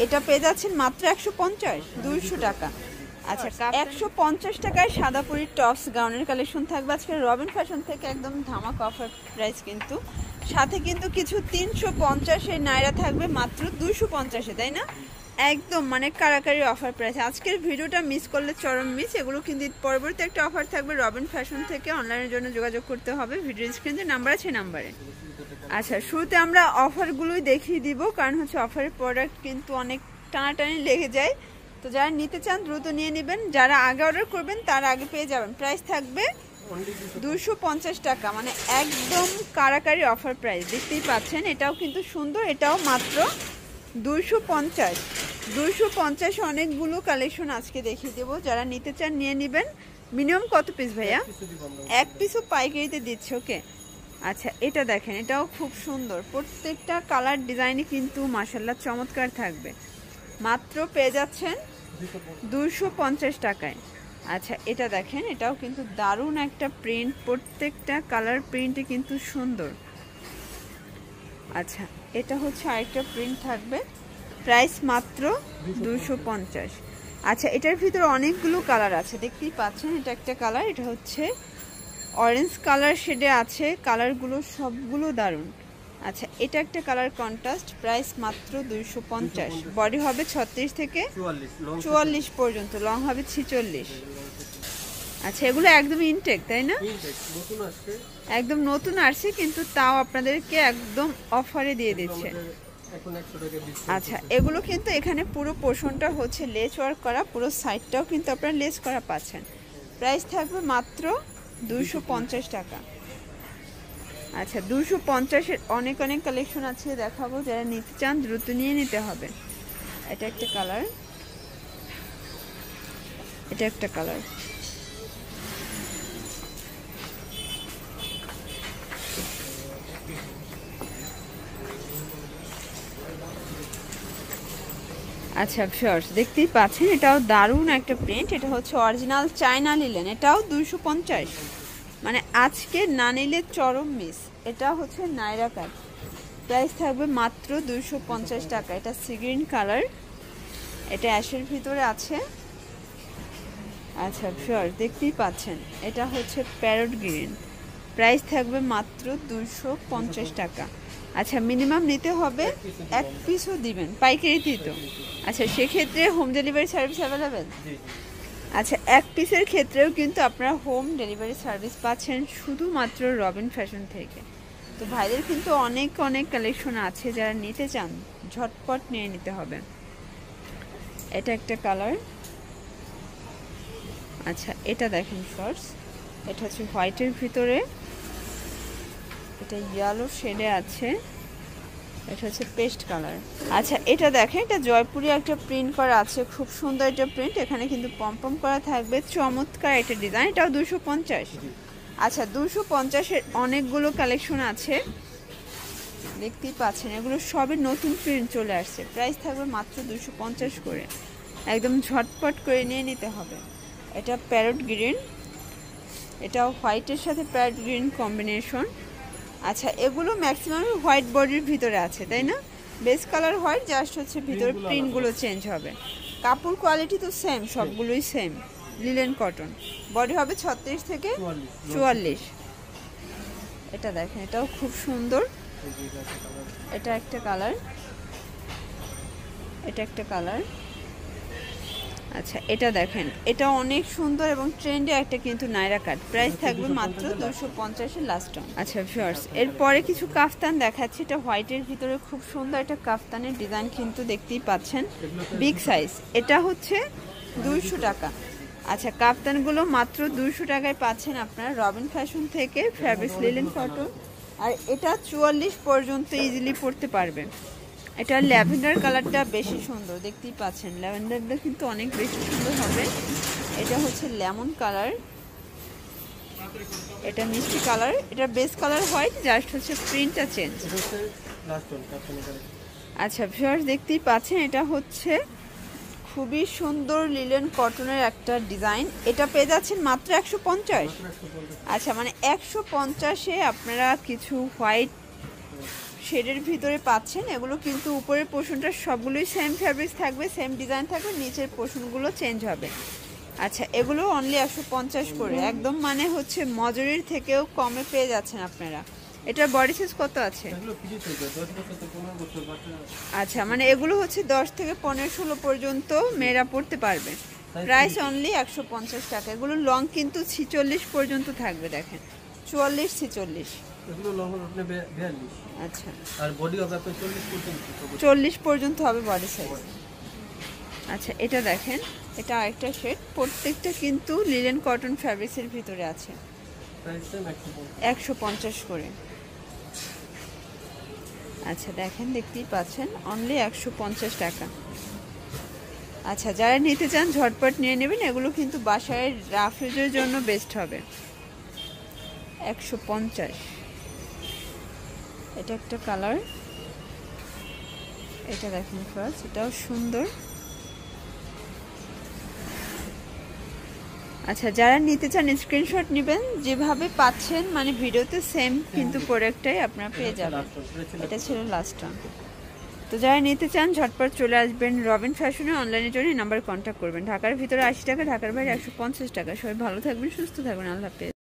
এটা পেয়ে যাচ্ছেন মাত্র 150 200 টাকা। আচ্ছা 150 টাকায় সাদাপুরি টপস গাউনের কালেকশন থাকবে আজকে রবিন ফ্যাশন থেকে, একদম ধামাকা অফার প্রাইস। কিন্তু সাথে কিন্তু কিছু 350 এর নাইরা থাকবে মাত্র 250-এ, তাই না? একদম মানে কারাকারি অফার প্রাইস। আজকের ভিডিওটা মিস করলে চরম মিস। এগুলো কিন্তু পরবর্তী একটা অফার থাকবে রবিন ফ্যাশন থেকে, অনলাইনের জন্য যোগাযোগ করতে হবে। ভিডিও স্ক্রিনে নাম্বার আছে, নাম্বারে। আচ্ছা শুরুতে আমরা অফারগুলোই দেখিয়ে দিব, কারণ হচ্ছে অফারের প্রোডাক্ট কিন্তু অনেক টানাটানি লেগে যায়। তো যারা নিতে চান দ্রুত নিয়ে নেবেন, যারা আগে অর্ডার করবেন তার আগে পেয়ে যাবেন। প্রাইস থাকবে 250 টাকা, মানে একদম কারাকারি অফার প্রাইস। দেখতেই পাচ্ছেন এটাও কিন্তু সুন্দর, এটাও মাত্র 250 অনেকগুলো কালেকশন আজকে দেখিয়ে দেবো। যারা নিতে চান নিয়ে নেবেন। মিনিমাম কত পিস ভাইয়া? এক পিসও পাইকারিতে দিচ্ছে। ওকে আচ্ছা এটা দেখেন, এটাও খুব সুন্দর, প্রত্যেকটা কালার ডিজাইনে কিন্তু মাশাআল্লাহ চমৎকার থাকবে। মাত্র পেয়ে যাচ্ছেন 250 টাকায়। আচ্ছা এটা দেখেন, এটাও কিন্তু দারুণ একটা প্রিন্ট, প্রত্যেকটা কালার প্রিন্টে কিন্তু সুন্দর। আচ্ছা এটা হচ্ছে আরেকটা প্রিন্ট থাকবে, প্রাইস মাত্র 250। আচ্ছা এটার ভিতরে অনেকগুলো কালার আছে, দেখতেই পাচ্ছেন। এটা একটা কালার, এটা হচ্ছে অরেঞ্জ কালার শেডে আছে, কালারগুলো সবগুলো দারুণ। আচ্ছা এটা একটা কালার কন্ট্রাস্ট, প্রাইস মাত্র 250। বডি হবে 36 থেকে 44 পর্যন্ত, লং হবে 46। আচ্ছা এগুলো একদম ইনটেক, তাই না? একদম নতুন আসছে, কিন্তু তাও আপনাদেরকে একদম অফারে দিয়ে দিচ্ছে। আচ্ছা এগুলো কিন্তু এখানে পুরো পোর্শনটা হচ্ছে লেস ওয়ার্ক করা, পুরো সাইডটাও কিন্তু আপনারা লেস করা পাচ্ছেন। প্রাইস থাকবে মাত্র 250 টাকা। আচ্ছা 250-এর অনেক অনেক কালেকশন আছে, দেখাবো। যারা নিতে চান দ্রুত নিয়ে নিতে হবে। এটা একটা কালার, এটা একটা কালার। আচ্ছা ভিউয়ার্স দেখতেই পাচ্ছেন, এটাও দারুণ একটা প্রিন্ট। এটা হচ্ছে অরিজিনাল চায়না লিলেন, এটাও 250, মানে আজকে না নিলে চরম মিস। এটা হচ্ছে নাইরা কাট, প্রাইস থাকবে মাত্র 250 টাকা। এটা সি গ্রিন কালার, এটা অ্যাশের ভিতরে আছে। আচ্ছা ভিউয়ার্স দেখতেই পাচ্ছেন, এটা হচ্ছে প্যারট গ্রিন, প্রাইস থাকবে মাত্র 250 টাকা। আচ্ছা মিনিমাম নিতে হবে, এক পিসও দিবেন পাইকারিতেই তো। আচ্ছা সেক্ষেত্রে হোম ডেলিভারি সার্ভিস অ্যাভেলেবেল। আচ্ছা এক পিসের ক্ষেত্রেও কিন্তু আপনারা হোম ডেলিভারি সার্ভিস পাচ্ছেন শুধুমাত্র রবিন ফ্যাশন থেকে। তো ভাইদের কিন্তু অনেক অনেক কালেকশন আছে, যারা নিতে চান ঝটপট নিয়ে নিতে হবে। এটা একটা কালার। আচ্ছা এটা দেখেন শর্টস, এটা হচ্ছে হোয়াইটের ভিতরে, এটা ইয়েলো শেডে আছে, এটা হচ্ছে পেস্ট কালার। আচ্ছা এটা দেখেন, এটা জয়পুরি একটা প্রিন্ট করা আছে, খুব সুন্দর একটা প্রিন্ট। এখানে কিন্তু পম্পম করা থাকবে, চমৎকার একটা ডিজাইন। এটাও 250। আচ্ছা 250-এর অনেকগুলো কালেকশন আছে, দেখতেই পাচ্ছেন। এগুলো সবই নতুন প্রিন্ট চলে আসছে। প্রাইস থাকবে মাত্র 250 করে, একদম ঝটপট করে নিয়ে নিতে হবে। এটা প্যারট গ্রিন, এটাও হোয়াইটের সাথে প্যারট গ্রিন কম্বিনেশন। আচ্ছা এগুলো ম্যাক্সিমাম হোয়াইট বডির ভিতরে আছে, তাই না? বেস কালার হোয়াইট, জাস্ট হচ্ছে ভিতরে প্রিন্টগুলো চেঞ্জ হবে। কাপড় কোয়ালিটি তো সেম, সবগুলোই সেম, লিলেন কটন। বডি হবে 36 থেকে 44। এটা দেখেন, এটাও খুব সুন্দর। এটা একটা কালার, এটা একটা কালার। আচ্ছা এটা দেখেন, এটা অনেক সুন্দর এবং ট্রেন্ডে একটা কিন্তু নাইরা কাট। প্রাইস থাকবে মাত্র 250-এর লাস্ট অন। আচ্ছা ভিউয়ার্স এরপরে কিছু কাফতান দেখাচ্ছি। এটা হোয়াইটের ভিতরে খুব সুন্দর একটা কাফতানের ডিজাইন কিন্তু দেখতেই পাচ্ছেন, বিগ সাইজ। এটা হচ্ছে 200 টাকা। আচ্ছা কাফতানগুলো মাত্র 200 টাকায় পাচ্ছেন আপনারা রবিন ফ্যাশন থেকে, ফ্যাব্রিক্স লিলেন কটন। আর এটা 44 পর্যন্ত ইজিলি পরতে পারবে। এটা ল্যাভেন্ডার কালারটা বেশি সুন্দর, দেখতেই পাচ্ছেন ল্যাভেন্ডারটা কিন্তু অনেক বেশি সুন্দর হবে। এটা হচ্ছে লেমন কালার, এটা মিষ্টি কালার। এটা বেস কালার হোয়াইট, জাস্ট হচ্ছে প্রিন্টটা চেঞ্জ। আচ্ছা ভিউয়ার্স দেখতেই পাচ্ছেন, এটা হচ্ছে খুবই সুন্দর লিলেন কটনের একটা ডিজাইন। এটা পেয়ে যাচ্ছেন মাত্র 150। আচ্ছা মানে 150-এ আপনারা কিছু হোয়াইট শেডের ভিতরে পাচ্ছেন। এগুলো কিন্তু উপরের পোর্শনটা সবগুলোই সেম ফ্যাব্রিক্স থাকবে, সেম ডিজাইন থাকবে, নিচের পোর্শনগুলো চেঞ্জ হবে। আচ্ছা, এগুলো অনলি 150 করে, একদম মানে হচ্ছে মজুরির থেকেও কমে পেয়ে যাচ্ছেন আপনারা। এটার বডি সাইজ কত আছে? আচ্ছা, মানে এগুলো হচ্ছে 10 থেকে 15-16 পর্যন্ত মেয়েরা পড়তে পারবে। প্রাইস অনলি 150 টাকা। এগুলো লং কিন্তু 46 পর্যন্ত থাকবে, দেখেন 44-46। এগুলো লং আপনি 42। আচ্ছা, আর বডি হবে আপনার 40 পর্যন্ত। 40 পর্যন্ত হবে বডি সাইজ। আচ্ছা, এটা দেখেন, এটা আরেকটা শেড, প্রত্যেকটা কিন্তু লিলেন কটন ফ্যাব্রিক্সের ভিতরে আছে। প্রাইস সেম 150 করে। আচ্ছা, দেখেন, দেখতেই পাচ্ছেন অনলি 150 টাকা। আচ্ছা, যারা নিতে চান ঝটপট নিয়ে নেবেন, এগুলো কিন্তু বাসায় রাফ ইউজের জন্য বেস্ট হবে। 150। এটা একটা কালার, এটা দেখেন ফার্স্ট, এটাও সুন্দর। আচ্ছা, যারা নিতে চান স্ক্রিনশট নেবেন, যেভাবে পাচ্ছেন মানে ভিডিওতে সেম কিন্তু প্রোডাক্টটাই আপনারা পেয়ে যাবেন। এটা ছিল লাস্টটা। তো যারা নিতে চান ঝটপট চলে আসবেন রবিন ফ্যাশনে। অনলাইনের জন্য নাম্বার কন্ট্যাক্ট করবেন। ঢাকার ভিতরে 80 টাকা, ঢাকার বাইরে 150 টাকা। সবাই ভালো থাকবেন, সুস্থ থাকবেন, আল্লাহ হাফেজ।